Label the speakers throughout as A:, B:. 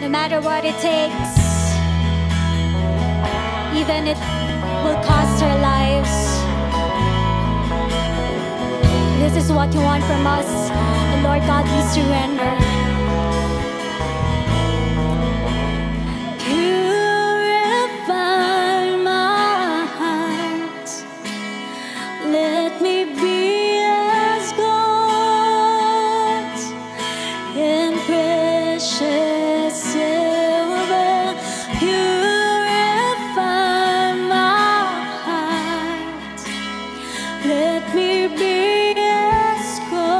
A: no matter what it takes, even it will cost our lives. This is what you want from us, and Lord God, we surrender. Purify my heart, let me be as gold in precious silver. Purify my heart, let me be as gold.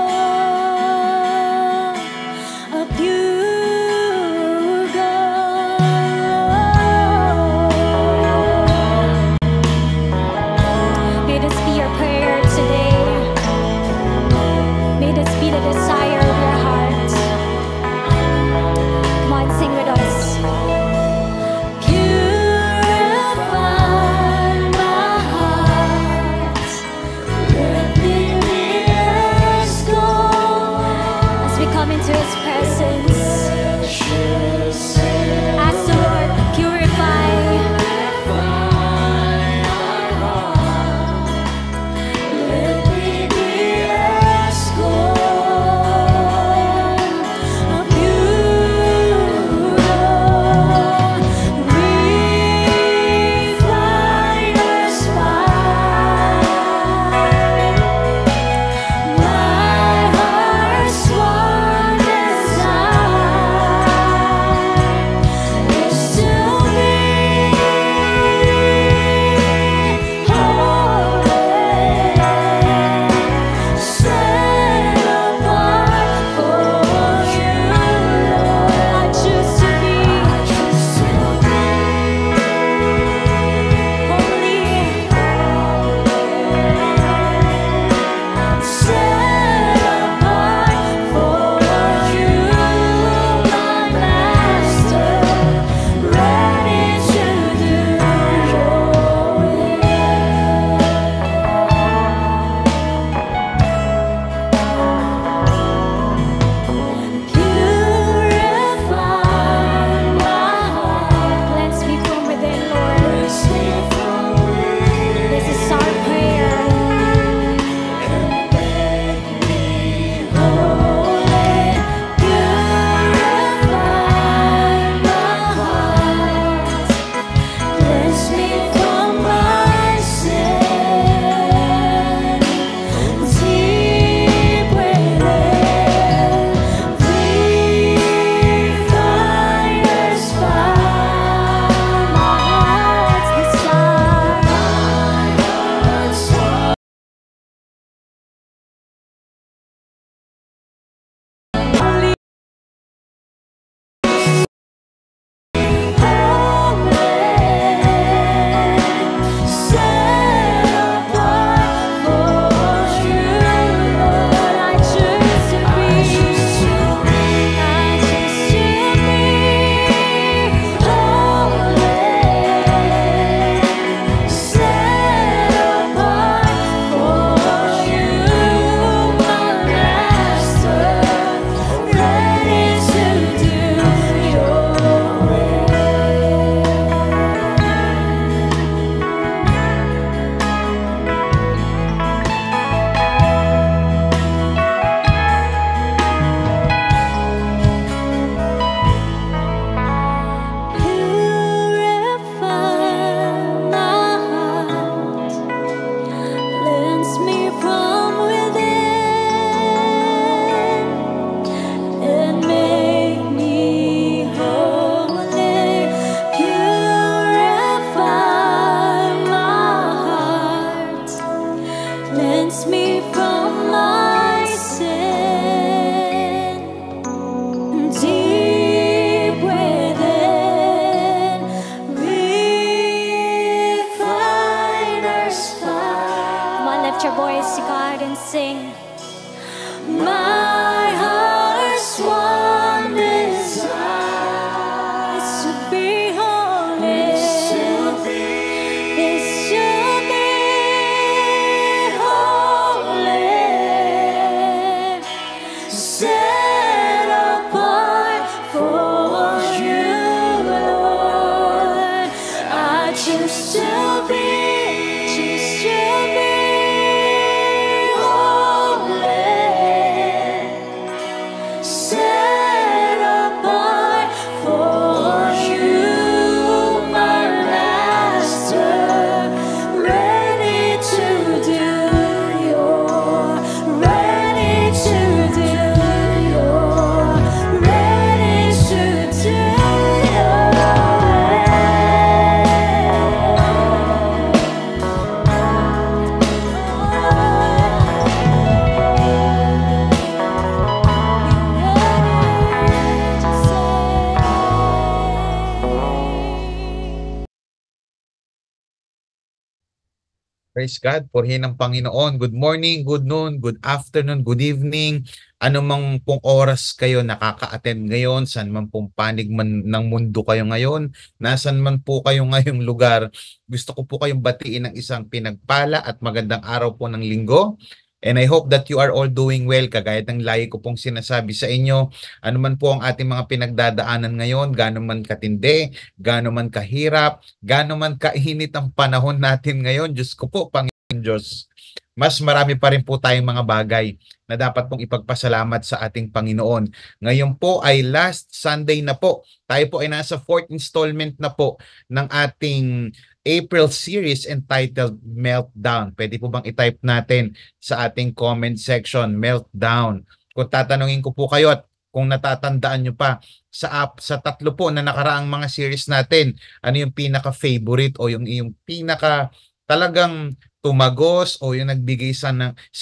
B: Praise God, purihin ng Panginoon. Good morning, good noon, good afternoon, good evening. Ano mang pong oras kayo nakaka-attend ngayon, saan man pong panig man ng mundo kayo ngayon, nasan man po kayo ngayong lugar, gusto ko po kayong batiin ng isang pinagpala at magandang araw po ng linggo. And I hope that you are all doing well, kagaya ng lagi ko pong sinasabi sa inyo, ano man po ang ating mga pinagdadaanan ngayon, gaano man katindi, gaano man kahirap, gaano man kainit ang panahon natin ngayon, Diyos ko po, Panginoon Diyos, mas marami pa rin po tayong mga bagay na dapat pong ipagpasalamat sa ating Panginoon. Ngayon po ay last Sunday na po. Tayo po ay nasa 4th installment na po ng ating April series entitled Meltdown. Pwede po bang i-type natin sa ating comment section, Meltdown. Kung tatanungin ko po kayo at kung natatandaan nyo pa, sa tatlo po na nakaraang mga series natin, ano yung pinaka-favorite o yung pinaka talagang tumagos o yung nagbigay sa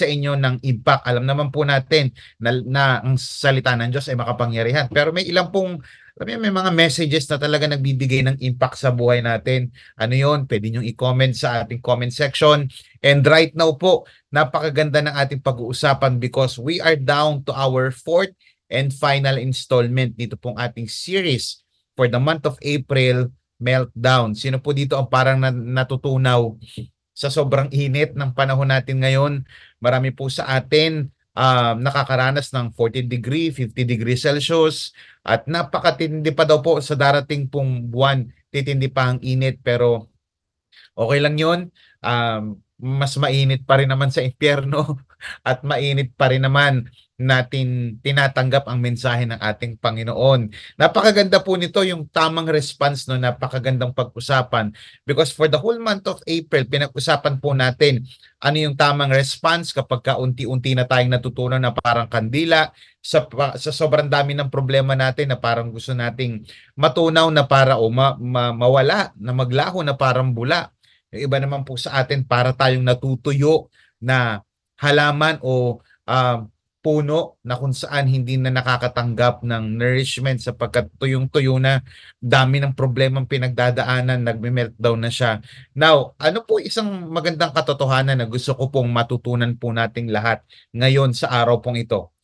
B: inyo ng impact. Alam naman po natin na ang salita ng Diyos ay makapangyarihan. Pero may ilang pong may mga messages na talaga nagbibigay ng impact sa buhay natin. Ano yun? Pwede nyo i-comment sa ating comment section. And right now po, napakaganda ng ating pag-uusapan because we are down to our 4th and final installment dito pong ating series for the month of April, Meltdown. Sino po dito ang parang natutunaw sa sobrang init ng panahon natin ngayon? Marami po sa atin nakakaranas ng 40 degree, 50 degree Celsius at napakatindi pa daw po sa darating pong buwan. Titindi pa ang init pero okay lang yun. Mas mainit pa rin naman sa impyerno at mainit pa rin naman natin tinatanggap ang mensahe ng ating Panginoon. Napakaganda po nito yung tamang response, no? Napakagandang pag-usapan because for the whole month of April, pinag-usapan po natin ano yung tamang response kapag kaunti-unti na tayong natutunan na parang kandila sa sobrang dami ng problema natin na parang gusto nating matunaw na para mawala, na maglaho na parang bula. Yung iba naman po sa atin para tayong natutuyo na halaman o puno na kung saan hindi na nakakatanggap ng nourishment sapagkat tuyong-tuyo na, dami ng problemang pinagdadaanan, nagme-meltdown na siya. Now, ano po isang magandang katotohanan na gusto ko pong matutunan po nating lahat ngayon sa araw pong ito?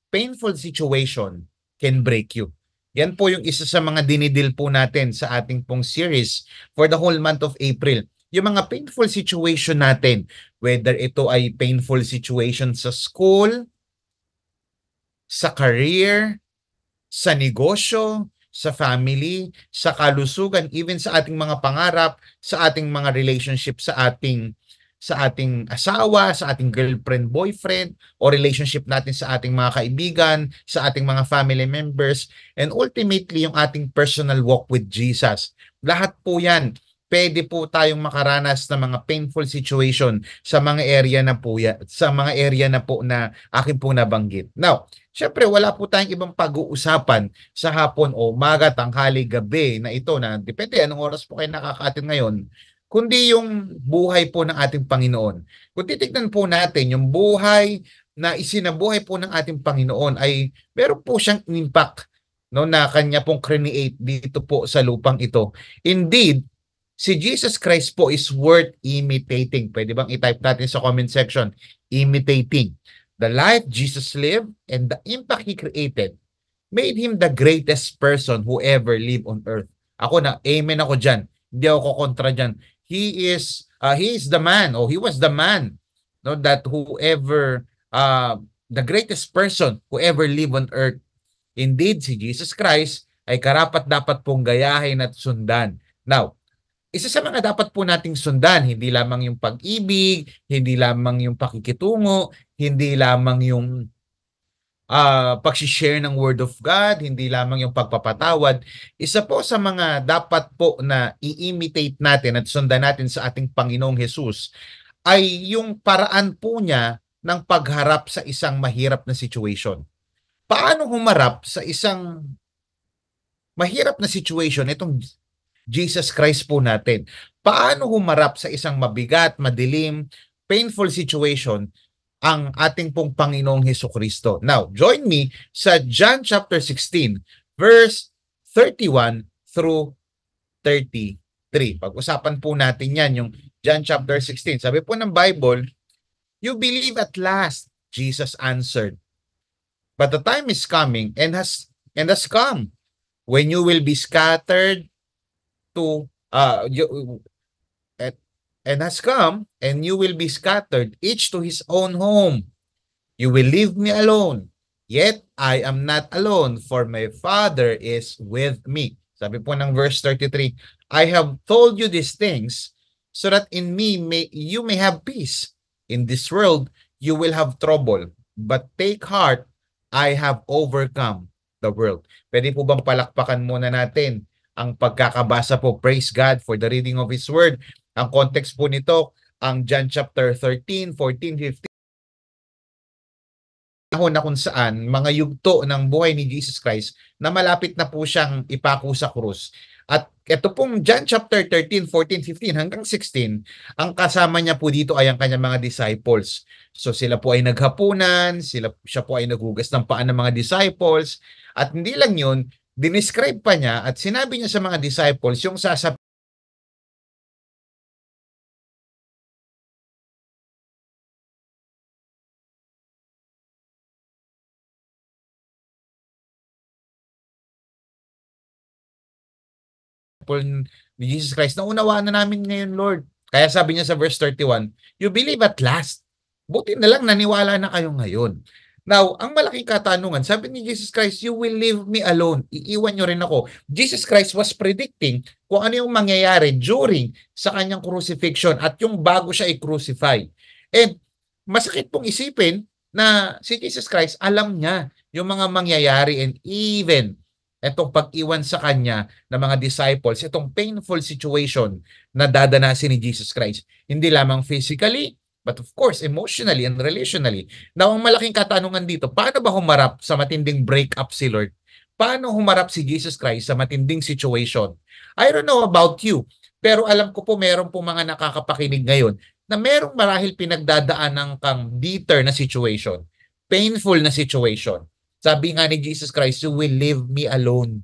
B: Painful situation can break you. Yan po yung isa sa mga dinidil po natin sa ating pong series for the whole month of April. Yung mga painful situation natin, whether ito ay painful situation sa school, sa career, sa negosyo, sa family, sa kalusugan, even sa ating mga pangarap, sa ating mga relationship sa ating asawa, sa ating girlfriend, boyfriend, o relationship natin sa ating mga kaibigan, sa ating mga family members, and ultimately yung ating personal walk with Jesus. Lahat po yan, pwede po tayong makaranas ng mga painful situation sa mga area na po na akin po nabanggit. Now, syempre wala po tayong ibang pag-uusapan sa hapon o umaga, tanghali, gabi na ito na depende anong oras po kayo nakaka-attend ngayon, kundi yung buhay po ng ating Panginoon. Kung titignan po natin yung buhay na isinabuhay po ng ating Panginoon ay meron po siyang impact, no, na kanya pong create dito po sa lupang ito. Indeed, si Jesus Christ po is worth imitating. Pwede bang i-type natin sa comment section? Imitating. The life Jesus lived and the impact He created made Him the greatest person who ever lived on earth. Ako na, amen ako dyan. Hindi ako kontra dyan. He is the man, or He was the man, no, that whoever, the greatest person who ever lived on earth. Indeed, si Jesus Christ ay karapat-dapat pong gayahin at sundan. Now, isa sa mga dapat po nating sundan, hindi lamang yung pag-ibig, hindi lamang yung pakikitungo, hindi lamang yung pag-share ng Word of God, hindi lamang yung pagpapatawad. Isa po sa mga dapat po na i-imitate natin at sundan natin sa ating Panginoong Hesus ay yung paraan po niya ng pagharap sa isang mahirap na situation. Paano humarap sa isang mahirap na situation itong Jesus Christ po natin? Paano humarap sa isang mabigat, madilim, painful situation ang ating pong Panginoong Hesukristo? Now, join me sa John chapter 16, verse 31 through 33. Pag-usapan po natin yan, yung John chapter 16. Sabi po ng Bible, "You believe at last," Jesus answered, "but the time is coming and has come when you will be scattered to and has come and you will be scattered each to his own home. You will leave me alone, yet I am not alone, for my Father is with me." Sabi po ng verse 33, "I have told you these things so that in me you may have peace. In this world you will have trouble, but take heart, I have overcome the world." Pwede po bang palakpakan muna natin ang pagkakabasa po? Praise God for the reading of His Word. Ang context po nito, ang John chapter 13, 14, 15, na kung saan mga yugto ng buhay ni Jesus Christ na malapit na po siyang ipako sa krus. At ito pong John chapter 13, 14, 15 hanggang 16, ang kasama niya po dito ay ang kanyang mga disciples. So sila po ay naghapunan, siya po ay naghugas ng paa ng mga disciples. At hindi lang yun, dinescribe pa niya at sinabi niya sa mga disciples yung sasabihin ni Jesus Christ, "Naunawaan na namin ngayon, Lord." Kaya sabi niya sa verse 31, "You believe at last." Buti na lang naniwala na kayo ngayon. Now, ang malaking katanungan, sabi ni Jesus Christ, "You will leave me alone." Iiwan niyo rin ako. Jesus Christ was predicting kung ano yung mangyayari during sa kanyang crucifixion at yung bago siya i-crucify. And masakit pong isipin na si Jesus Christ, alam niya yung mga mangyayari, and even etong pag-iwan sa kanya ng mga disciples, itong painful situation na dadanasin ni Jesus Christ. Hindi lamang physically, but of course, emotionally and relationally. Now, ang malaking katanungan dito, paano ba humarap sa matinding breakup si Lord? Paano humarap si Jesus Christ sa matinding situation? I don't know about you, pero alam ko po meron po mga nakakapakinig ngayon na merong marahil pinagdadaanan kang bitter na situation, painful na situation. Sabi nga ni Jesus Christ, "You will leave me alone.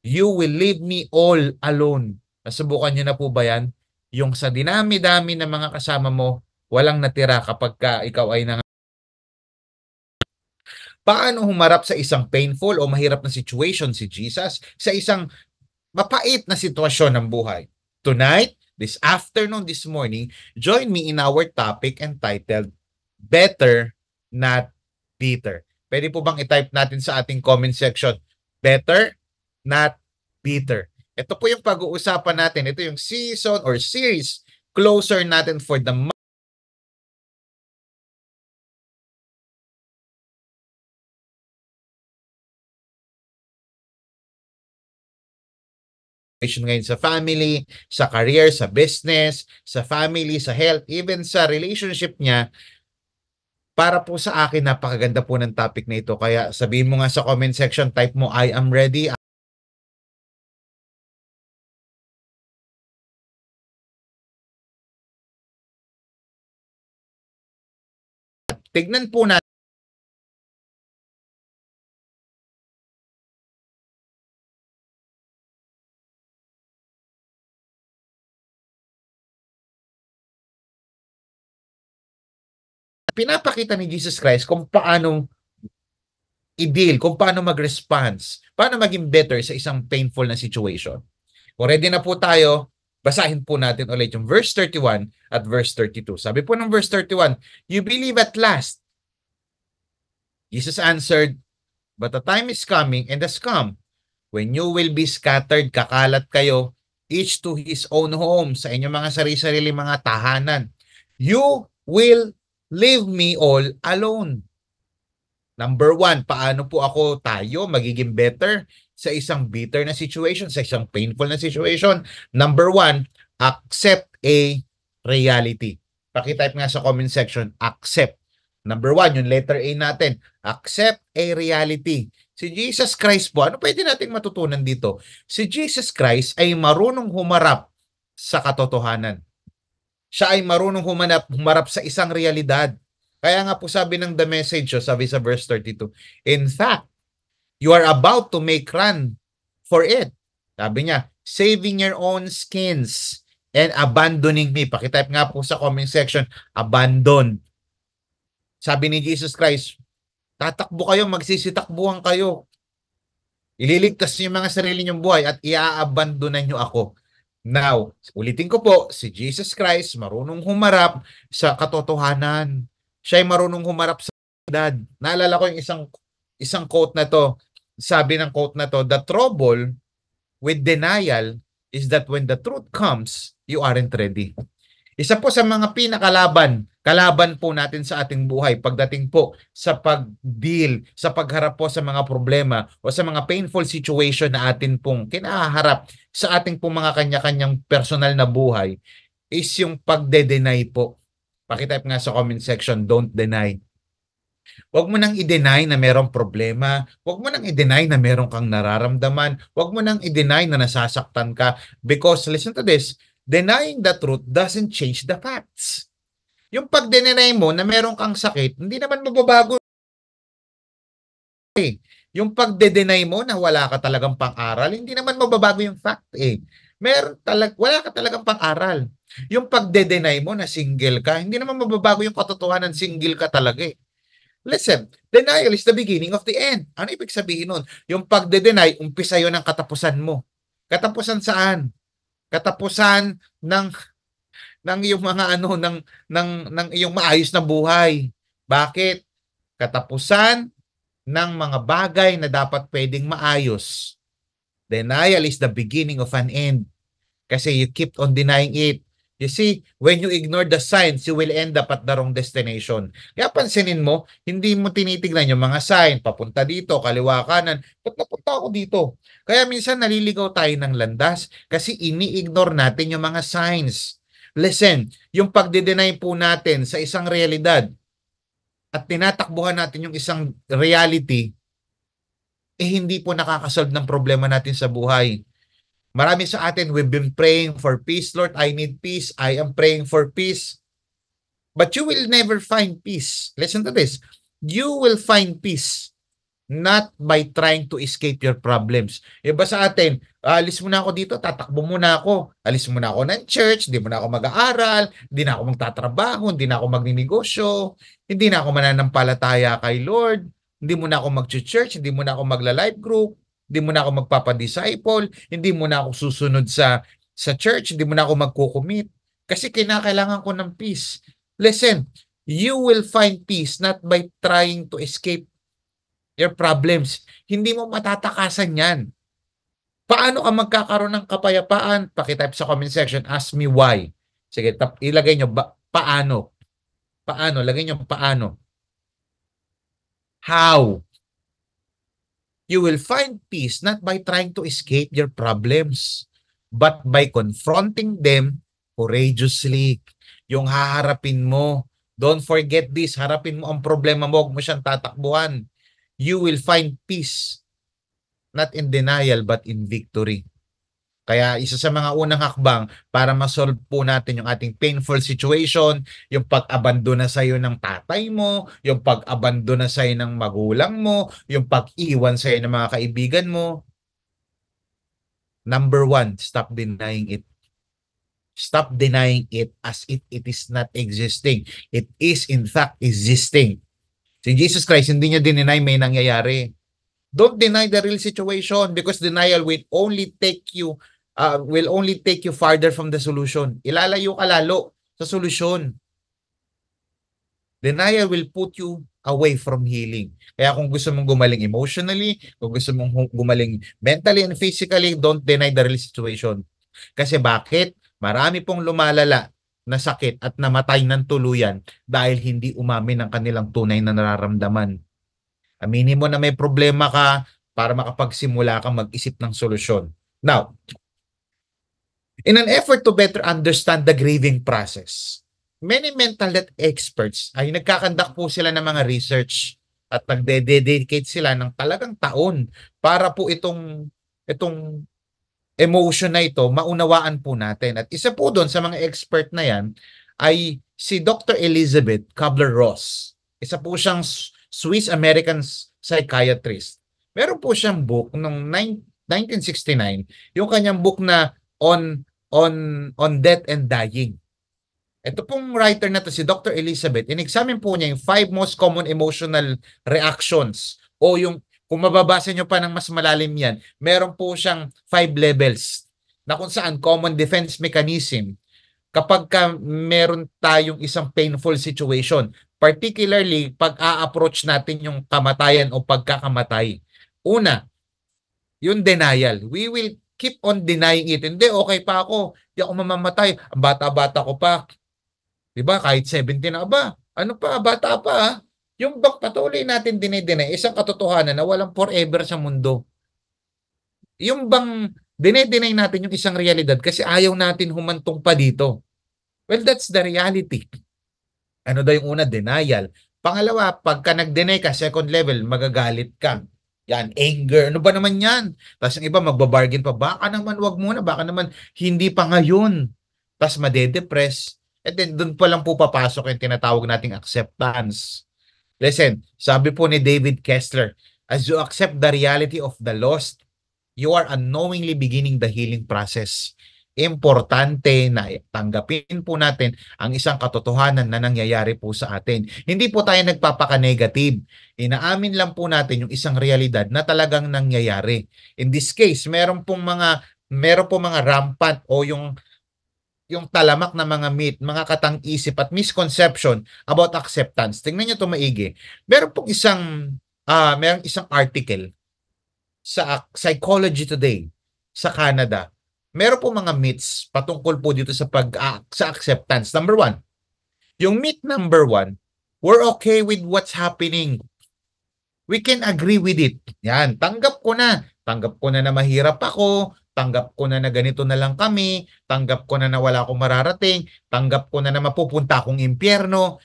B: You will leave me all alone." Nasubukan niyo na po ba yan? Yung sa dinami-dami ng mga kasama mo, walang natira kapag ikaw ay Paano humarap sa isang painful o mahirap na situation si Jesus sa isang mapait na sitwasyon ng buhay? Tonight, this afternoon, this morning, join me in our topic entitled, "Better Not Bitter." Pwede po bang i-type natin sa ating comment section, "Better Not Bitter"? Ito po yung pag-uusapan natin. Ito yung season or series closer natin for the ngayon sa family, sa career, sa business, sa family, sa health, even sa relationship niya. Para po sa akin, napakaganda po ng topic na ito. Kaya sabihin mo nga sa comment section, type mo, "I am ready." Tignan po natin. Pinapakita ni Jesus Christ kung paano i-deal, kung paano mag-response, paano maging better sa isang painful na situation. Kung ready na po tayo, basahin po natin ulit yung verse 31 at verse 32. Sabi po ng verse 31, "You believe at last." Jesus answered, "But the time is coming and has come When you will be scattered, kakalat kayo, each to his own home, sa inyong mga sarili-sarili mga tahanan. You will leave me all alone. Number one, paano po tayo magiging better sa isang bitter na situation, sa isang painful na situation? Number one, accept a reality. Pakitype nga sa comment section, accept. Number one, yung letter A natin, accept a reality. Si Jesus Christ po, ano pwede nating matutunan dito? Si Jesus Christ ay marunong humarap sa katotohanan. Siya ay marunong humarap sa isang realidad. Kaya nga po sabi ng The Message, sabi sa verse 32, in fact, you are about to make run for it. Sabi niya, saving your own skins and abandoning me. Pakitype nga po sa comment section, abandon. Sabi ni Jesus Christ, tatakbo kayo, magsisitakbuhan kayo. Ililigtas niyo yung mga sarili niyong buhay at iaabandonan niyo ako. Now, ulitin ko po, si Jesus Christ marunong humarap sa katotohanan. Siya ay marunong humarap sa realidad. Naalala ko yung isang quote na to. Sabi ng quote na to, the trouble with denial is that when the truth comes, you aren't ready. Isa po sa mga kalaban po natin sa ating buhay pagdating po sa pag-deal, sa pagharap po sa mga problema o sa mga painful situation na atin pong kinaharap sa ating pong mga kanya-kanyang personal na buhay is yung pagde-deny po. Pakitype nga sa comment section, don't deny. Huwag mo nang i-deny na merong problema. Huwag mo nang i-deny na meron kang nararamdaman. Huwag mo nang i-deny na nasasaktan ka. Because, listen to this, denying the truth doesn't change the facts. Yung pag-deny mo na meron kang sakit, hindi naman mababago. Yung pag-deny mo na wala ka talagang pang-aral, hindi naman mababago yung fact wala ka talagang pang-aral. Yung pag-deny mo na single ka, hindi naman mababago yung katotohanan, single ka talaga Listen, denial is the beginning of the end. Ano ibig sabihin nun? Yung pag-deny, umpisa yun ang katapusan mo. Katapusan saan? Katapusan ng iyong mga ng iyong maayos na buhay. Bakit? Katapusan ng mga bagay na dapat pwedeng maayos. Denial is the beginning of an end. Kasi you keep on denying it. You see, when you ignore the signs, you will end up at the wrong destination. Kaya pansinin mo, hindi mo tinitignan yung mga sign, papunta dito, kaliwa kanan, ba't napunta ako dito? Kaya minsan naliligaw tayo ng landas kasi ini-ignore natin yung mga signs. Listen, yung pagde-deny po natin sa isang realidad at tinatakbuhan natin yung isang reality, hindi po nakakasolve ng problema natin sa buhay. Marami sa atin, we've been praying for peace. Lord, I need peace. I am praying for peace. But you will never find peace. Listen to this. You will find peace not by trying to escape your problems. Iba sa atin, alis muna ako dito, tatakbo muna ako. Alis muna ako ng church, hindi muna ako mag-aaral, hindi na ako magtatrabaho, hindi na ako magninegosyo, hindi na ako mananampalataya kay Lord, hindi muna ako mag-church, hindi muna ako magla-life group, hindi mo na ako magpapadisciple, hindi mo na ako susunod sa church, hindi mo na ako magkukumit. Kasi kinakailangan ko ng peace. Listen, you will find peace not by trying to escape your problems. Hindi mo matatakasan yan. Paano ka magkakaroon ng kapayapaan? Pakitype sa comment section, ask me why. Sige, ilagay nyo, paano? Paano? Lagay nyo paano. How? You will find peace not by trying to escape your problems, but by confronting them courageously. Yung haharapin mo. Don't forget this. Harapin mo ang problema mo. Huwag mo siyang tatakbuhan. You will find peace not in denial but in victory. Kaya isa sa mga unang hakbang para ma-solve po natin yung ating painful situation, yung pag-abandona sa iyo ng tatay mo, yung pag-abandona sa iyo ng magulang mo, yung pag-iwan sa iyo ng mga kaibigan mo. Number one, stop denying it. Stop denying it as if it is not existing. It is in fact existing. Si Jesus Christ, hindi niya dineny may nangyayari. Don't deny the real situation because denial will only take you farther from the solution. Ilalayo ka lalo sa solusyon. Denial will put you away from healing. Kaya kung gusto mong gumaling emotionally, kung gusto mong gumaling mentally and physically, don't deny the real situation. Kasi bakit? Marami pong lumalala na sakit at namatay ng tuluyan dahil hindi umamin ng kanilang tunay na nararamdaman. Aminin mo na may problema ka para makapagsimula kang mag-isip ng solusyon. Now, in an effort to better understand the grieving process, many mental health experts ay nagkakandak po sila ng mga research at nagde-dedicate sila ng talagang taon para po itong emotion na ito maunawaan po natin. At isa po doon sa mga expert na yan ay si Dr. Elizabeth Kubler-Ross. Isa po siyang Swiss-American psychiatrist. Meron po siyang book noong 1969, yung kanyang book na on death and dying. Ito pong writer na to, si Dr. Elizabeth, in-examine po niya yung 5 most common emotional reactions o yung, kung mababasa nyo pa ng mas malalim yan, meron po siyang 5 levels na kung saan common defense mechanism kapag meron tayong isang painful situation, particularly pag a-approach natin yung kamatayan o pagkakamatay. Una, yung denial. We will keep on denying it. Hindi, okay pa ako. Hindi ako mamamatay. Bata-bata ko pa. Diba? Kahit 17 na ba? Ano pa? Bata pa ha? Yung bang patuloy natin dinay-deny, isang katotohanan na walang forever sa mundo. Yung bang dinay-deny natin yung isang realidad kasi ayaw natin humantong pa dito. Well, that's the reality. Ano daw yung una? Denial. Pangalawa, pagka nag-deny ka, second level, magagalit ka. Yan, anger. Ano ba naman yan? Tapos yung iba magbabargain pa. Baka naman, wag muna. Baka naman, hindi pa ngayon. Tapos madedepress. And then, doon pa lang po papasok yung tinatawag nating acceptance. Listen, sabi po ni David Kessler, as you accept the reality of the lost, you are unknowingly beginning the healing process. Importante na tanggapin po natin ang isang katotohanan na nangyayari po sa atin. Hindi po tayo nagpapaka-negative. Inaamin lang po natin yung isang realidad na talagang nangyayari. In this case, meron pong mga rampant o yung talamak na mga myth, mga katang-isip at misconception about acceptance. Tingnan niyo 'to maigi. Meron pong merong isang article sa Psychology Today sa Canada. Meron po mga myths patungkol po dito sa sa acceptance. Number 1, yung myth number 1, we're okay with what's happening. We can agree with it. Yan, tanggap ko na. Tanggap ko na mahirap ako. Tanggap ko na ganito na lang kami. Tanggap ko na wala akong mararating. Tanggap ko na mapupunta akong impyerno.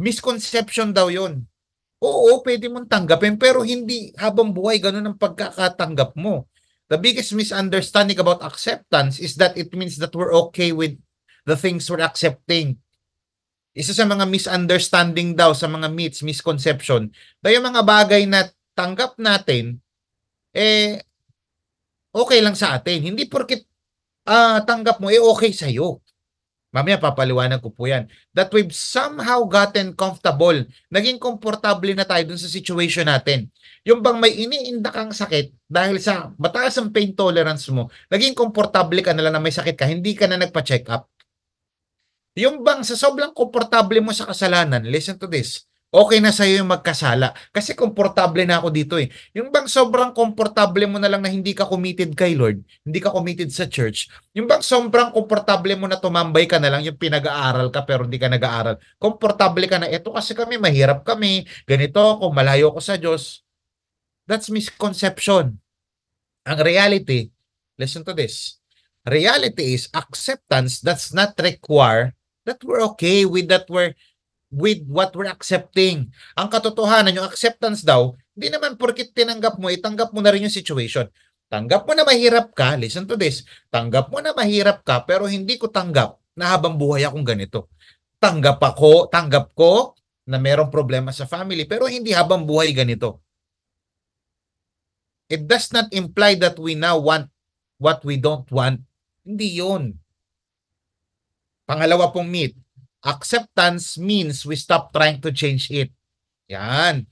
B: Misconception daw yun. Oo, pwede mong tanggapin pero hindi habang buhay ganun ang pagkakatanggap mo. The biggest misunderstanding about acceptance is that it means that we're okay with the things we're accepting. Isa sa mga misunderstanding daw, sa mga myths, misconception, dahil yung mga bagay na tanggap natin, okay lang sa atin. Hindi porket tanggap mo, okay sa'yo. Mamaya papaliwanag ko po yan. That we've somehow gotten comfortable. Naging komportable na tayo dun sa situation natin. Yung bang may iniinda kang sakit dahil sa mataas ang pain tolerance mo, naging komportable ka na lang na may sakit ka, hindi ka na nagpa-check up. Yung bang sa sobrang komportable mo sa kasalanan, listen to this, okay na sa'yo yung magkasala. Kasi komportable na ako dito eh. Yung bang sobrang komportable mo na lang na hindi ka committed kay Lord, hindi ka committed sa church, yung bang sobrang komportable mo na tumambay ka na lang, yung pinag-aaral ka pero hindi ka nag-aaral, komportable ka na, eto kasi kami, mahirap kami, ganito ako, malayo ako sa Diyos. That's misconception. Ang reality, listen to this, reality is acceptance does not require that we're okay with with what we're accepting. Ang katotohanan, yung acceptance daw, hindi naman porkit tinanggap mo, itanggap mo na rin yung situation. Tanggap mo na mahirap ka, listen to this, tanggap mo na mahirap ka, pero hindi ko tanggap na habang buhay akong ganito. Tanggap ko na merong problema sa family, pero hindi habang buhay ganito. It does not imply that we now want what we don't want. Hindi yun. Pangalawa pong myth, acceptance means we stop trying to change it. Yan.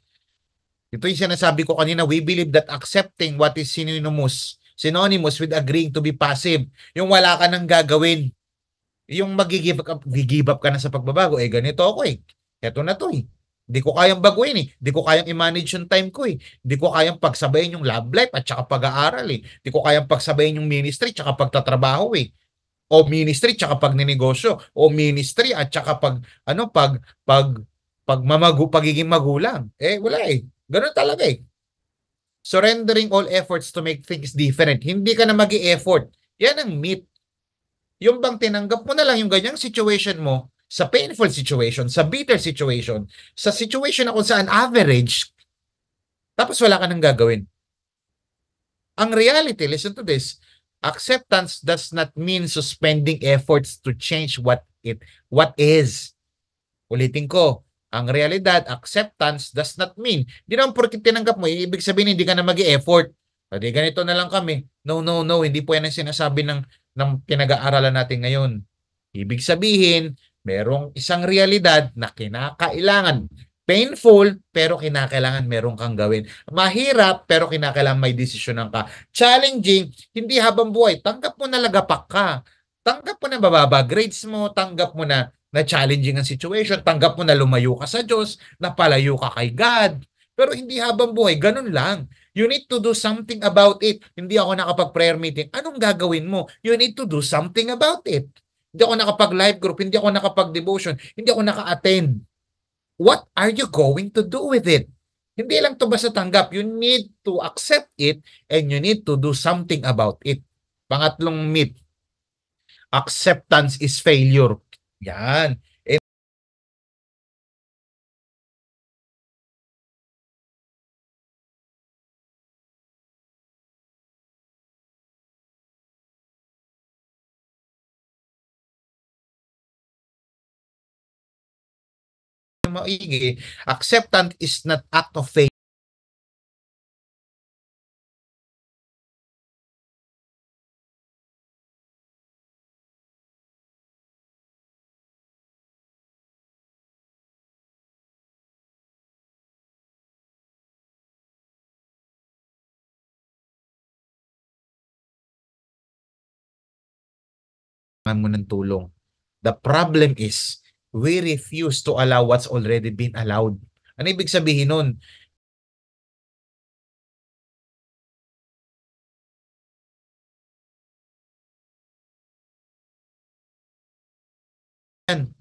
B: Ito yung sinasabi ko kanina, we believe that accepting what is synonymous with agreeing to be passive. Yung wala ka nang gagawin. Yung mag-give up ka na sa pagbabago, ganito ako eh. Eto na 'to, eh. Hindi ko kayang baguhin, eh. Hindi ko kayang i-manage yung time ko, eh. Hindi ko kayang pagsabayin yung love life at saka pag-aaral, eh. Hindi ko kayang pagsabayin yung ministry tsaka pagtatrabaho, eh. O ministry tsaka pagnenegosyo, o ministry at saka ano, pagiging magulang. Eh, wala, eh. Gano'n talaga, eh. Surrendering all efforts to make things different. Hindi ka na mag-e-effort. Yan ang myth. Yung bang tinanggap mo na lang yung ganyang situation mo, sa painful situation, sa bitter situation, sa situation na kung saan average, tapos wala ka nang gagawin. Ang reality, listen to this, acceptance does not mean suspending efforts to change what is. Ulitin ko, ang realidad, acceptance does not mean, di naman porket tinanggap mo, ibig sabihin hindi ka na mag-e-effort. Di ganito na lang kami. No, no, no, hindi po yan ang sinasabi ng pinag-aaralan natin ngayon. Ibig sabihin, merong isang realidad na kinakailangan. Painful, pero kinakailangan meron kang gawin. Mahirap, pero kinakailangan may desisyonan ka. Challenging, hindi habang buhay. Tanggap mo na lagapak ka. Tanggap mo na bababa grades mo. Tanggap mo na challenging ang situation. Tanggap mo na lumayo ka sa Diyos. Napalayo ka kay God. Pero hindi habang buhay. Ganun lang. You need to do something about it. Hindi ako nakapag-prayer meeting. Anong gagawin mo? You need to do something about it. Hindi ako nakapag-live group. Hindi ako nakapag-devotion. Hindi ako naka-attend. What are you going to do with it? Hindi lang to basta tanggap. You need to accept it and you need to do something about it. Pangatlong myth. Acceptance is failure. Yan. Maigi, acceptance is not act of faith. Mo ng tulong. The problem is, we refuse to allow what's already been allowed. Ano ibig sabihin nun? Ang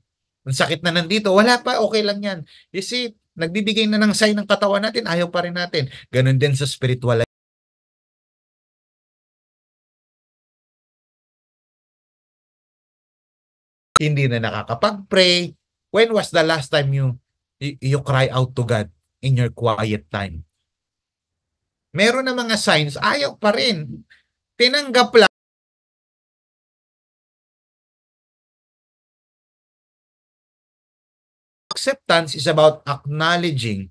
B: sakit na nandito, wala pa, okay lang yan. You see, nagbibigay na ng sign ng katawan natin, ayaw pa rin natin. Ganon din sa spiritual life. Hindi na nakakapag-pray. When was the last time you cry out to God in your quiet time? Meron na mga signs, ayaw pa rin. Tinanggap lang. Acceptance is about acknowledging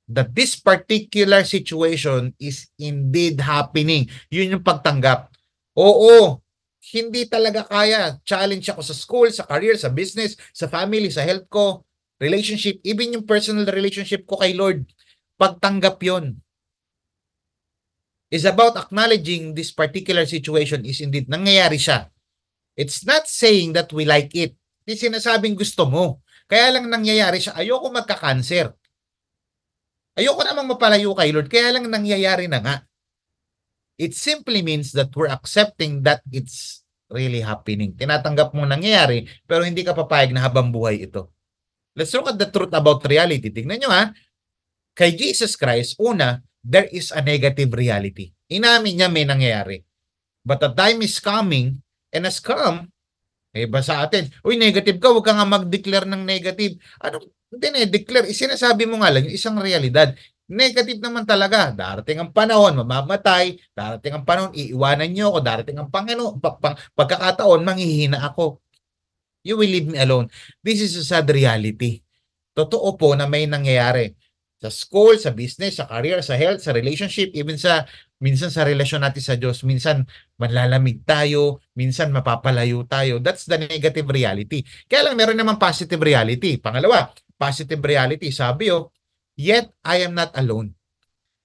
B: that this particular situation is indeed happening. Yun yung pagtanggap. Oo, hindi talaga kaya. Challenge ako sa school, sa career, sa business, sa family, sa health ko, relationship, even yung personal relationship ko kay Lord. Pagtanggap yon is about acknowledging this particular situation is indeed nangyayari siya. It's not saying that we like it. Hindi sinasabing gusto mo. Kaya lang nangyayari siya. Ayoko magka-cancer. Ayoko namang mapalayo kay Lord. Kaya lang nangyayari na nga. It simply means that we're accepting that it's really happening. Tinatanggap mo nangyayari, pero hindi ka papayag na habang buhay ito. Let's look at the truth about reality. Tingnan nyo ha. Kay Jesus Christ, una, there is a negative reality. Inamin niya may nangyayari. But the time is coming and has come. Iba sa atin, uy, negative ka, huwag ka nga mag-declare ng negative. Ano, hindi declare, sinasabi mo nga lang yung isang realidad. Negative naman talaga. Darating ang panahon, mamamatay. Darating ang panahon, iiwanan niyo ako. Darating ang pagkakataon, manghihina ako. You will leave me alone. This is a sad reality. Totoo po na may nangyayari. Sa school, sa business, sa career, sa health, sa relationship, even minsan sa relasyon natin sa Diyos, minsan manlalamig tayo, minsan mapapalayo tayo. That's the negative reality. Kaya lang meron naman positive reality. Pangalawa, positive reality. Sabi yet I am not alone,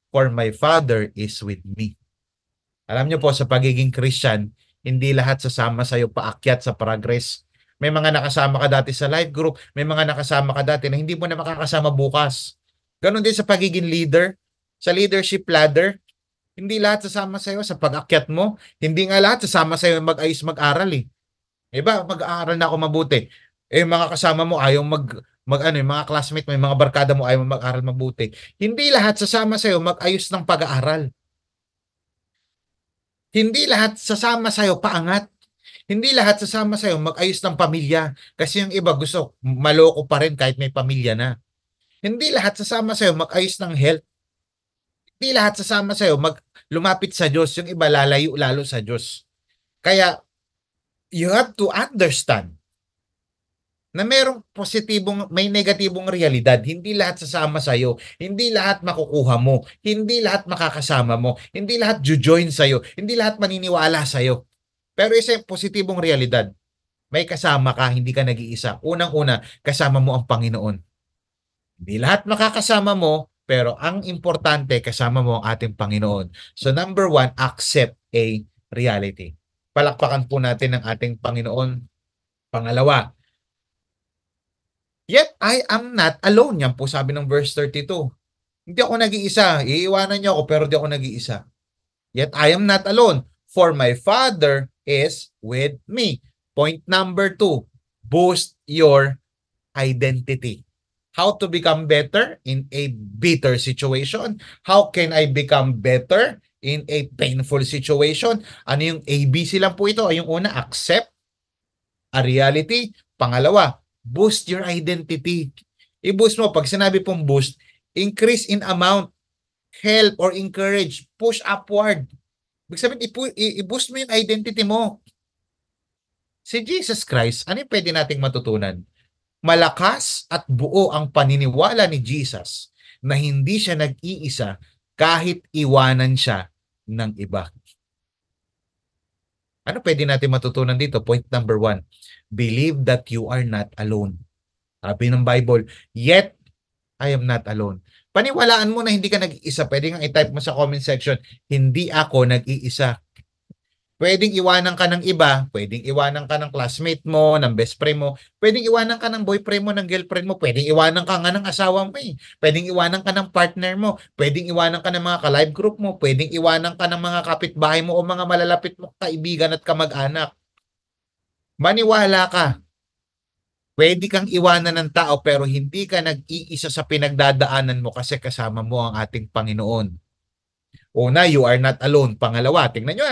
B: for my Father is with me. Alam niyo po, sa pagiging Christian, hindi lahat sasama sa'yo paakyat sa progress. May mga nakasama ka dati sa life group, may mga nakasama ka dati na hindi mo na makakasama bukas. Ganon din sa pagiging leader, sa leadership ladder. Hindi lahat sasama sa'yo sa pag-akyat mo. Hindi nga lahat sasama sa'yo mag-ayos mag-aral eh. Iba, mag-aaral na ako mabuti. Eh, mga kasama mo ayaw yung mga classmate mo, yung mga barkada mo ayaw mag-aral mabuti. Hindi lahat sasama sa'yo mag-ayos ng pag-aaral. Hindi lahat sasama sa'yo paangat. Hindi lahat sasama sa'yo mag-ayos ng pamilya. Kasi yung iba gusto maloko pa rin kahit may pamilya na. Hindi lahat sasama sa'yo mag-ayos ng health. Hindi lahat sasama sa'yo lumapit sa Diyos. Yung iba lalayo lalo sa Diyos. Kaya, you have to understand na may negatibong realidad. Hindi lahat sasama sa'yo. Hindi lahat makukuha mo. Hindi lahat makakasama mo. Hindi lahat jujoin sa'yo. Hindi lahat maniniwala sa'yo. Pero isa yung positibong realidad. May kasama ka, hindi ka nag-iisa. Unang-una, kasama mo ang Panginoon. Hindi lahat makakasama mo, pero ang importante, kasama mo ang ating Panginoon. So number 1, accept a reality. Palakpakan po natin ang ating Panginoon. Pangalawa, yet I am not alone. Yan po sabi ng verse 32. Hindi ako nag-iisa. Iiwanan niyo ako pero di ako nag-iisa. Yet I am not alone, for my Father is with me. Point number 2, boost your identity. How to become better in a bitter situation? How can I become better in a painful situation? Ano yung ABC lang po ito? Yung una, accept a reality. Pangalawa, boost your identity. I-boost mo. Pag sinabi pong boost, increase in amount, help or encourage, push upward. Ibig sabihin, i-boost mo yung identity mo. Si Jesus Christ, ano yung pwede nating matutunan? Malakas at buo ang paniniwala ni Jesus na hindi siya nag-iisa kahit iwanan siya ng iba. Ano pwede natin matutunan dito? Point number 1, believe that you are not alone. Sabi ng Bible, yet I am not alone. Paniwalaan mo na hindi ka nag-iisa. Pwede nga i-type mo sa comment section, hindi ako nag-iisa. Pwedeng iwanan ka ng iba, pwedeng iwanan ka ng classmate mo, ng best friend mo, pwedeng iwanan ka ng boyfriend mo, ng girlfriend mo, pwedeng iwanan ka nga ng asawa mo eh. Pwedeng iwanan ka ng partner mo, pwedeng iwanan ka ng mga ka-live group mo, pwedeng iwanan ka ng mga kapitbahay mo o mga malalapit mo kaibigan at kamag-anak. Maniwala ka. Pwede kang iwanan ng tao pero hindi ka nag-iisa sa pinagdadaanan mo kasi kasama mo ang ating Panginoon. Una, you are not alone. Pangalawa, tingnan nyo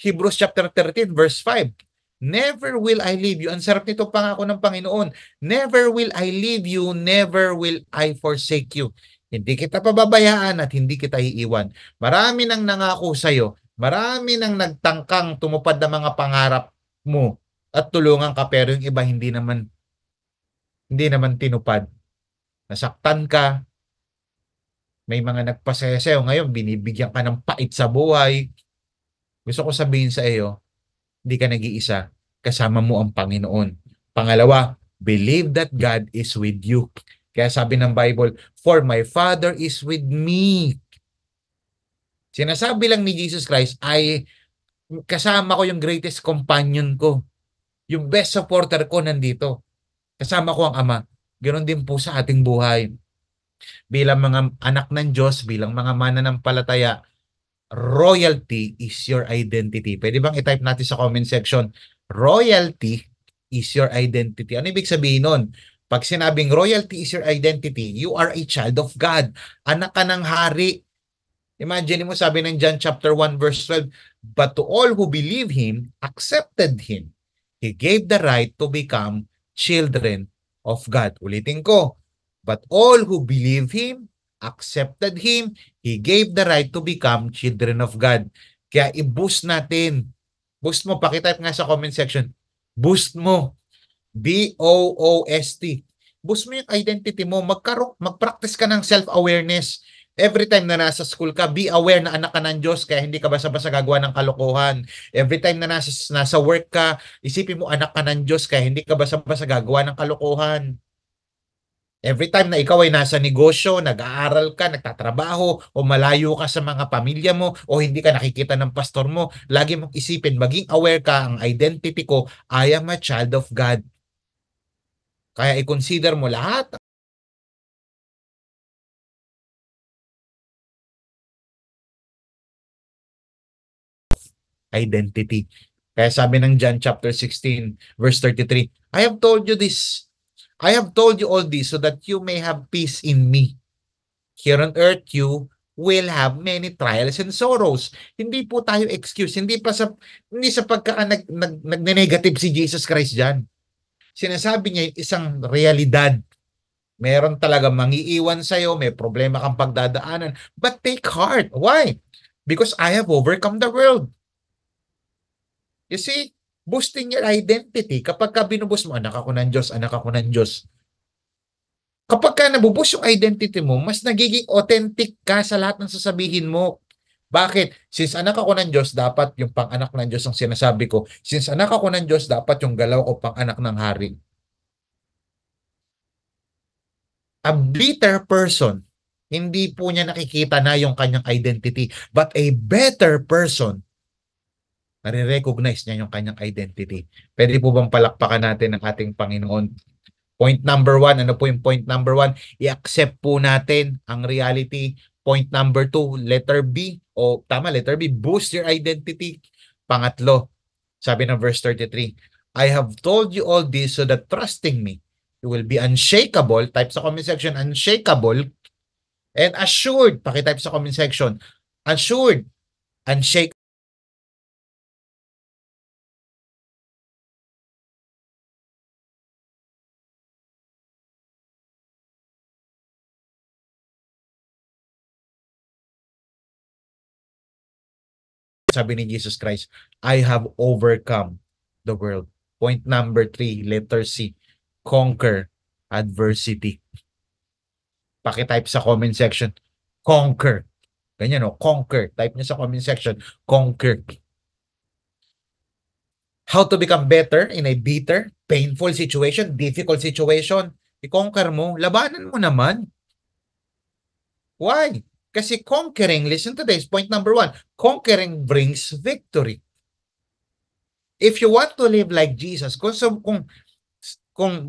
B: Hebrews chapter 13 verse 5. Never will I leave you. Ang sarap nito pangako ng Panginoon. Never will I leave you, never will I forsake you. Hindi kita pababayaan at hindi kita iiwan. Marami nang nangako sa iyo. Marami nang nagtangkang tumupad ng mga pangarap mo at tulungan ka pero yung iba hindi naman tinupad. Nasaktan ka. May mga nagpasaya sa'yo ngayon, binibigyan ka ng pait sa buhay. Gusto ko sabihin sa iyo, hindi ka nag-iisa. Kasama mo ang Panginoon. Pangalawa, believe that God is with you. Kaya sabi ng Bible, for my Father is with me. Sinasabi lang ni Jesus Christ ay kasama ko yung greatest companion ko. Yung best supporter ko nandito. Kasama ko ang Ama. Ganon din po sa ating buhay. Bilang mga anak ng Diyos, bilang mga mananampalataya, royalty is your identity. Pwede bang i-type natin sa comment section, royalty is your identity. Ano ibig sabihin nun? Pag sinabing royalty is your identity, you are a child of God. Anak ka ng hari. Imagine mo, sabi ng John chapter 1 verse 12, but to all who believe Him, accepted Him, He gave the right to become children of God. Ulitin ko, but all who believe Him, accepted Him, He gave the right to become children of God. Kaya i-boost natin. Boost mo, pakitype nga sa comment section. Boost mo. B-O-O-S-T. Boost mo yung identity mo. Mag-practice ka ng self-awareness. Every time na nasa school ka, be aware na anak ka ng Diyos kaya hindi ka basta-basta gagawa ng kalokohan. Every time na nasa work ka, isipin mo anak ka ng Diyos kaya hindi ka basta-basta gagawa ng kalokohan. Every time na ikaw ay nasa negosyo, nag-aaral ka, nagtatrabaho, o malayo ka sa mga pamilya mo, o hindi ka nakikita ng pastor mo, lagi mong isipin, maging aware ka, ang identity ko, I am a child of God. Kaya i-consider mo lahat identity. Kaya sabi ng John chapter 16, verse 33, I have told you this. I have told you all this so that you may have peace in me. Here on earth, you will have many trials and sorrows. Hindi po tayo excuse. Hindi sa nagne-negative si Jesus Christ diyan. Sinasabi niya yung isang realidad. Meron talaga mangiiwan sa'yo, may problema kang pagdadaanan. But take heart. Why? Because I have overcome the world. You see, boosting your identity. Kapag ka binuboost mo, anak ako ng Diyos, anak ako ng Diyos. Kapag ka nabuboost yung identity mo, mas nagiging authentic ka sa lahat ng sasabihin mo. Bakit? Since anak ako ng Diyos, dapat yung pang-anak ng Diyos ang sinasabi ko. Since anak ako ng Diyos, dapat yung galaw ko pang-anak ng hari. A bitter person, hindi po niya nakikita na yung kanyang identity. But a better person, nare-recognize niya yung kanyang identity. Pwede po bang palakpakan natin ang ating Panginoon? Point number 1, ano po yung point number 1? I-accept po natin ang reality. Point number 2, letter B, letter B, boost your identity. Pangatlo, sabi ng verse 33, I have told you all this so that trusting me, you will be unshakable. Type sa comment section, unshakable, and assured. Pakitype sa comment section, assured, unshakable. Sabi ni Jesus Christ, I have overcome the world. Point number 3, letter C, conquer adversity. Pakitype sa comment section, conquer. Ganyan o, conquer. Type niyo sa comment section, conquer. How to become better in a bitter, painful situation, difficult situation. I-conquer mo, labanan mo naman. Why? Kasi conquering, listen to this, point number 1, conquering brings victory. If you want to live like Jesus, kung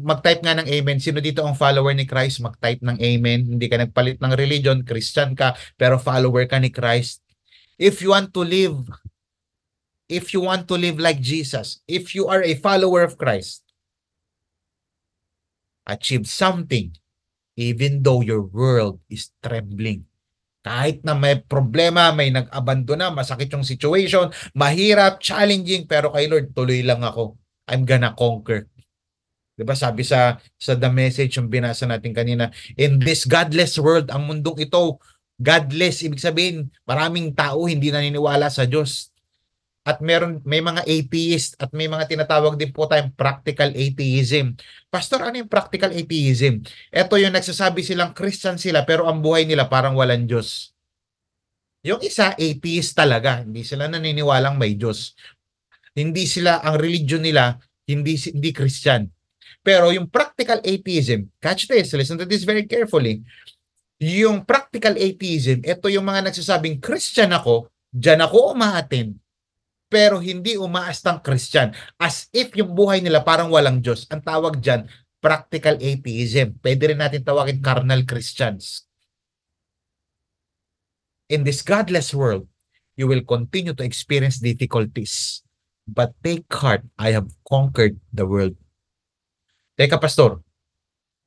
B: mag-type nga ng amen, sino dito ang follower ni Christ, mag-type ng amen. Hindi ka nagpalit ng religion, Christian ka, pero follower ka ni Christ. If you want to live like Jesus, if you are a follower of Christ, achieve something even though your world is trembling. Kahit na may problema, may nag-abandona, masakit yung situation, mahirap, challenging, pero kay Lord, tuloy lang ako. I'm gonna conquer. Diba sabi sa The Message yung binasa natin kanina, in this godless world, ang mundong ito, godless, ibig sabihin, maraming tao hindi naniniwala sa Diyos. At may mga atheist at may mga tinatawag din po tayong practical atheism. Pastor, ano yung practical atheism? Ito yung nagsasabi silang Christian sila pero ang buhay nila parang walang Diyos. Yung isa, atheist talaga. Hindi sila naniniwalang may Diyos. Ang religion nila, hindi Christian. Pero yung practical atheism, catch this, listen to this very carefully. Yung practical atheism, ito yung mga nagsasabing Christian ako, dyan ako umaattend, pero hindi umaastang Christian. As if yung buhay nila parang walang Diyos. Ang tawag dyan, practical atheism. Pwede rin natin tawagin carnal Christians. In this godless world, you will continue to experience difficulties. But take heart, I have conquered the world. Teka, Pastor,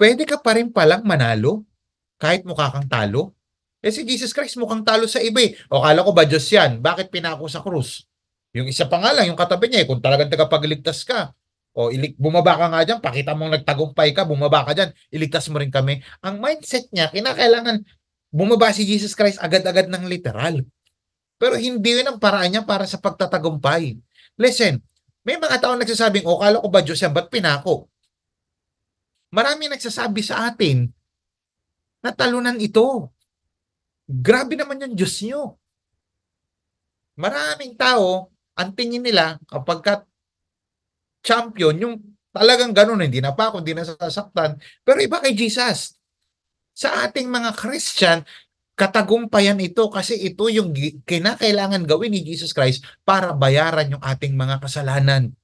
B: pwede ka pa rin palang manalo kahit mukha kang talo? Si Jesus Christ mukhang talo sa iba eh. O kala ko ba Diyos yan? Bakit pinako sa krus? Yung isa pa nga lang, yung katabi niya, kung talagang tagapagligtas ka, bumaba ka nga dyan, pakita mong nagtagumpay ka, bumaba ka dyan, iligtas mo rin kami. Ang mindset niya, kinakailangan bumaba si Jesus Christ agad-agad ng literal. Pero hindi yun ang paraan niya para sa pagtatagumpay. Listen, may mga tao nagsasabing, kala ko ba Diyos yan, ba't pinako? Marami nagsasabi sa atin na talunan ito. Grabe naman yung Diyos nyo. Maraming tao, ang tingin nila kapag champion, yung talagang ganun, hindi na pa, hindi na sasaktan. Pero iba kay Jesus. Sa ating mga Christian, katagumpayan ito kasi ito yung kinakailangan gawin ni Jesus Christ para bayaran yung ating mga kasalanan.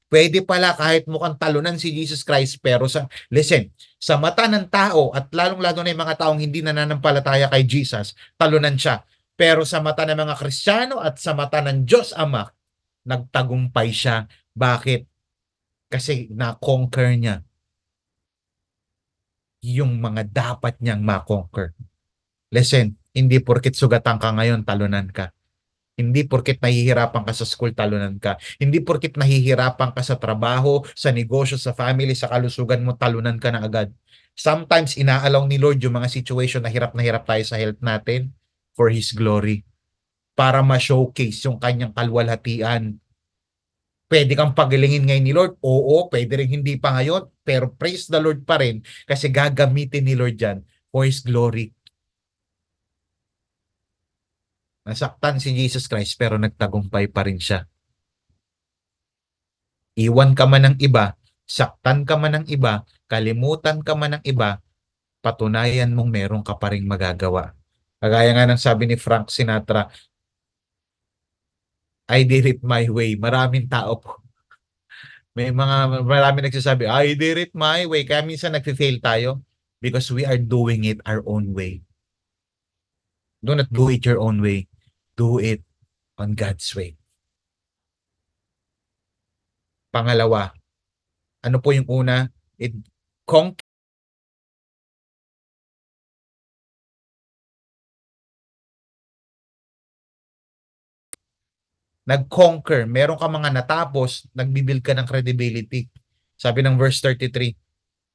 B: Pwede pala kahit mukhang talunan si Jesus Christ, pero listen, sa mata ng tao at lalong-lalo na yung mga taong hindi nananampalataya kay Jesus, talunan siya. Pero sa mata ng mga Kristiyano at sa mata ng Diyos Ama, nagtagumpay siya. Bakit? Kasi na-conquer niya yung mga dapat niyang ma-conquer. Listen, hindi porkit sugatan ka ngayon, talunan ka. Hindi porkit nahihirapan ka sa school, talunan ka. Hindi porkit nahihirapan ka sa trabaho, sa negosyo, sa family, sa kalusugan mo, talunan ka na agad. Sometimes, inaalaw ni Lord yung mga situation na hirap tayo sa health natin for His glory. Para ma-showcase yung kanyang kalwalhatian. Pwede kang pagalingin ngayon ni Lord? Oo, pwede rin hindi pa ngayon. Pero praise the Lord pa rin kasi gagamitin ni Lord yan for His glory. Nasaktan si Jesus Christ pero nagtagumpay pa rin siya. Iwan ka man ng iba, saktan ka man ng iba, kalimutan ka man ng iba, patunayan mong meron ka pa rin magagawa. Kagaya nga ng sabi ni Frank Sinatra, I did it my way. Maraming tao po. Marami nagsasabi, I did it my way. Kaya minsan nagfe-fail tayo because we are doing it our own way. Do not do it your own way. Do it on God's way. Pangalawa, ano po yung una? Nag-conquer. Meron ka mga natapos, nagbibuild ka ng credibility. Sabi ng verse 33,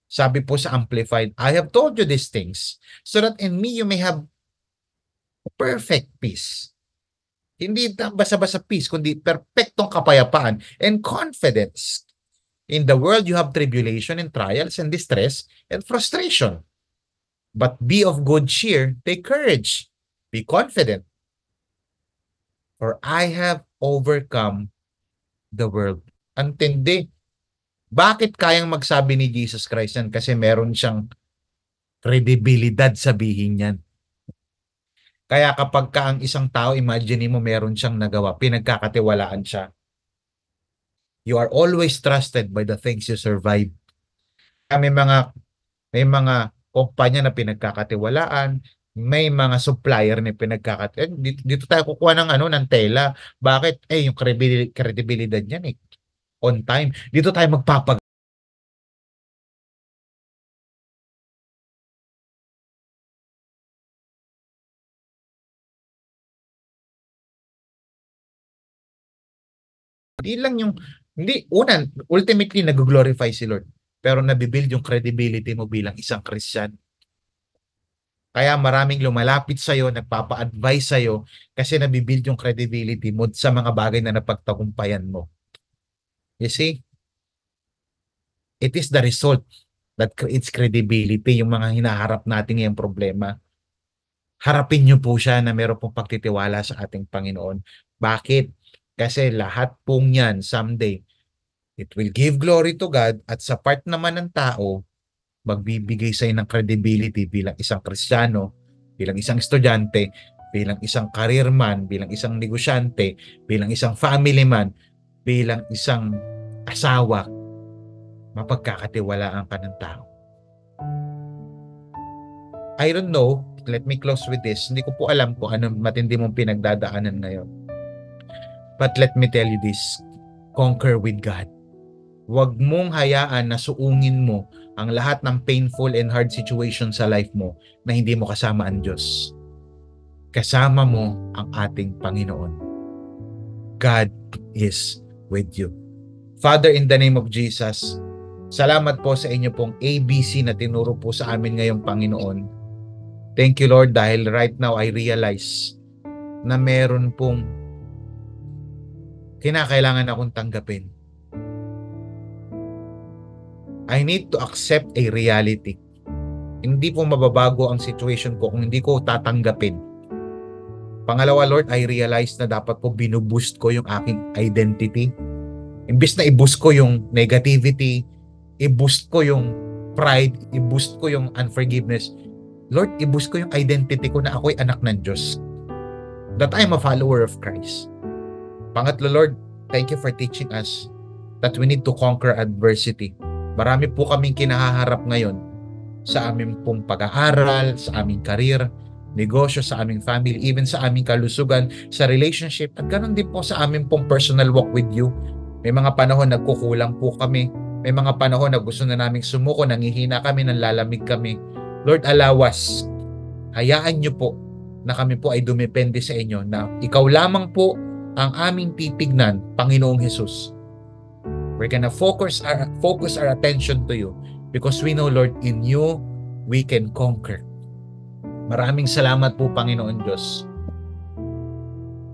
B: sabi po sa Amplified, I have told you these things so that in me you may have perfect peace. Hindi basta-basta peace, kundi perfectong kapayapaan and confidence. In the world you have tribulation and trials and distress and frustration. But be of good cheer, take courage, be confident. For I have overcome the world. Antindi. Bakit kayang magsabi ni Jesus Christ yan? Kasi meron siyang kredibilidad sabihin yan. Kaya kapag ka ang isang tao, imagine mo meron siyang nagawa, pinagkakatiwalaan siya. You are always trusted by the things you survive. May mga kumpanya na pinagkakatiwalaan, may mga supplier na dito tayo kukuha ng tela. Bakit? Yung credibilidad niyan on time. Dito tayo ultimately nag-glorify si Lord. Pero nabibuild yung credibility mo bilang isang Christian. Kaya maraming lumalapit sa'yo, nagpapa-advise sa'yo kasi nabibuild yung credibility mo sa mga bagay na napagtagumpayan mo. You see? It is the result that creates credibility, yung mga hinaharap natin ngayong problema. Harapin niyo po siya na meron pong pagtitiwala sa ating Panginoon. Bakit? Kasi lahat pong yan someday, it will give glory to God at sa part naman ng tao, magbibigay sa'yo ng credibility bilang isang Kristiyano, bilang isang estudyante, bilang isang careerman, bilang isang negosyante, bilang isang family man, bilang isang asawa, mapagkakatiwalaan ka ng tao. I don't know, let me close with this. Hindi ko po alam kung ano matindi mong pinagdadaanan ngayon. But let me tell you this, conquer with God. Huwag mong hayaan na suungin mo ang lahat ng painful and hard situation sa life mo na hindi mo kasama ang Diyos. Kasama mo ang ating Panginoon. God is with you. Father, in the name of Jesus, salamat po sa inyo pong ABC na tinuro po sa amin ngayong Panginoon. Thank you, Lord, dahil right now I realize na meron pong kinakailangan akong tanggapin. I need to accept a reality. Hindi po mababago ang situation ko kung hindi ko tatanggapin. Pangalawa, Lord, I realize na dapat po binuboost ko yung aking identity. Imbis na i-boost ko yung negativity, i-boost ko yung pride, i-boost ko yung unforgiveness, Lord, i-boost ko yung identity ko na ako'y anak ng Diyos. That I'm a follower of Christ. Pangatlo, Lord, thank you for teaching us that we need to conquer adversity. Marami po kaming kinahaharap ngayon sa aming pong pag-aaral, sa aming career, negosyo, sa aming family, even sa aming kalusugan, sa relationship, at ganoon din po sa aming pong personal walk with you. May mga panahon nagkukulang po kami. May mga panahon na gusto na naming sumuko, nangihina kami, nanlalamig kami. Lord, allow us. Hayaan niyo po na kami po ay dumepende sa inyo, na ikaw lamang po ang aming titignan, Panginoong Jesus. We're gonna focus our attention to you because we know, Lord, in you we can conquer. Maraming salamat po, Panginoon Diyos.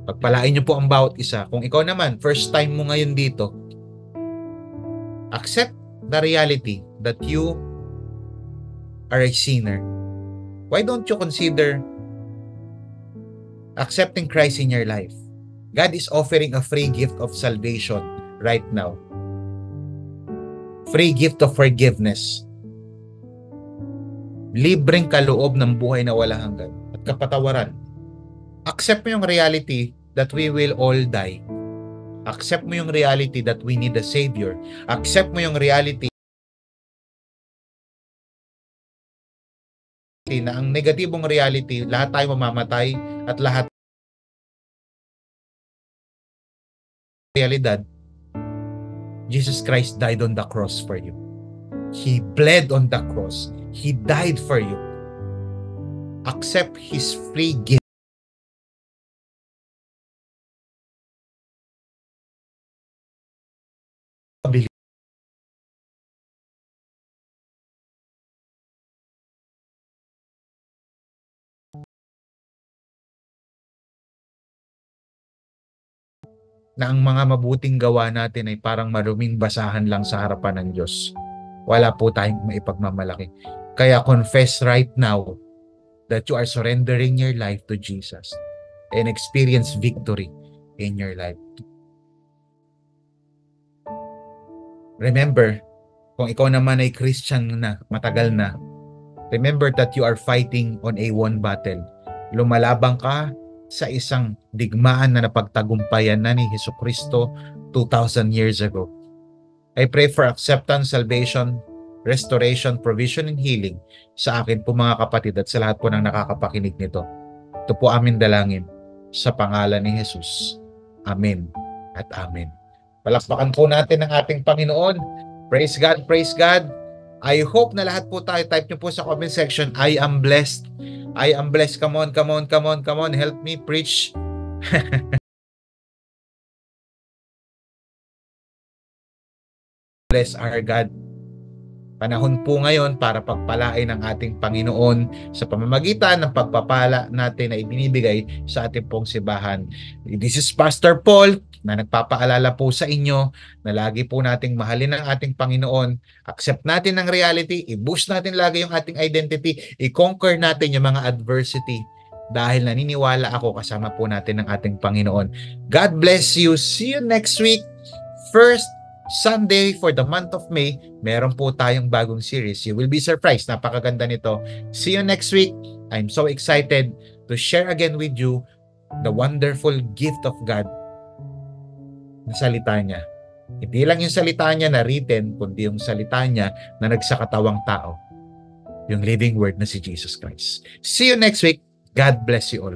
B: Pagpalain niyo po ang bawat isa. Kung ikaw naman, first time mo ngayon dito, accept the reality that you are a sinner. Why don't you consider accepting Christ in your life? God is offering a free gift of salvation right now. Free gift of forgiveness. Libreng kaloob ng buhay na walang hanggan at kapatawaran. Accept mo yung reality that we will all die. Accept mo yung reality that we need a Savior. Accept mo yung reality na ang negatibong reality, lahat tayo mamamatay at lahat realidad, Jesus Christ died on the cross for you. He bled on the cross. He died for you. Accept His free gift. Na ang mga mabuting gawa natin ay parang maruming basahan lang sa harapan ng Diyos. Wala po tayong maipagmamalaki. Kaya confess right now that you are surrendering your life to Jesus and experience victory in your life. Remember, kung ikaw naman ay Christian na, matagal na, remember that you are fighting on a one battle. Lumalabang ka sa isang digmaan na napagtagumpayan na ni Jesucristo 2,000 years ago. I pray for acceptance, salvation, restoration, provision, and healing sa akin po mga kapatid at sa lahat po ng nakakapakinig nito. Ito po amin dalangin sa pangalan ni Jesus. Amen at amen. Palakpakan po natin ang ating Panginoon. Praise God, praise God. I hope na lahat po tayo, type nyo po sa comment section, I am blessed. I am blessed. Come on, come on, come on, come on. Help me preach. Bless our God. Panahon po ngayon para pagpalain ng ating Panginoon sa pamamagitan ng pagpapala natin na ibinibigay sa ating pong simbahan. This is Pastor Paul na nagpapaalala po sa inyo na lagi po nating mahalin ang ating Panginoon. Accept natin ang reality, i-boost natin lagi yung ating identity, i-conquer natin yung mga adversity dahil naniniwala ako kasama po natin ang ating Panginoon. God bless you. See you next week. First Sunday for the month of May, meron po tayong bagong series. You will be surprised. Napakaganda nito. See you next week. I'm so excited to share again with you the wonderful gift of God na salita niya. Hindi lang yung salita niya na written, kundi yung salita niya na nagsakatawang tao. Yung living word na si Jesus Christ. See you next week. God bless you all.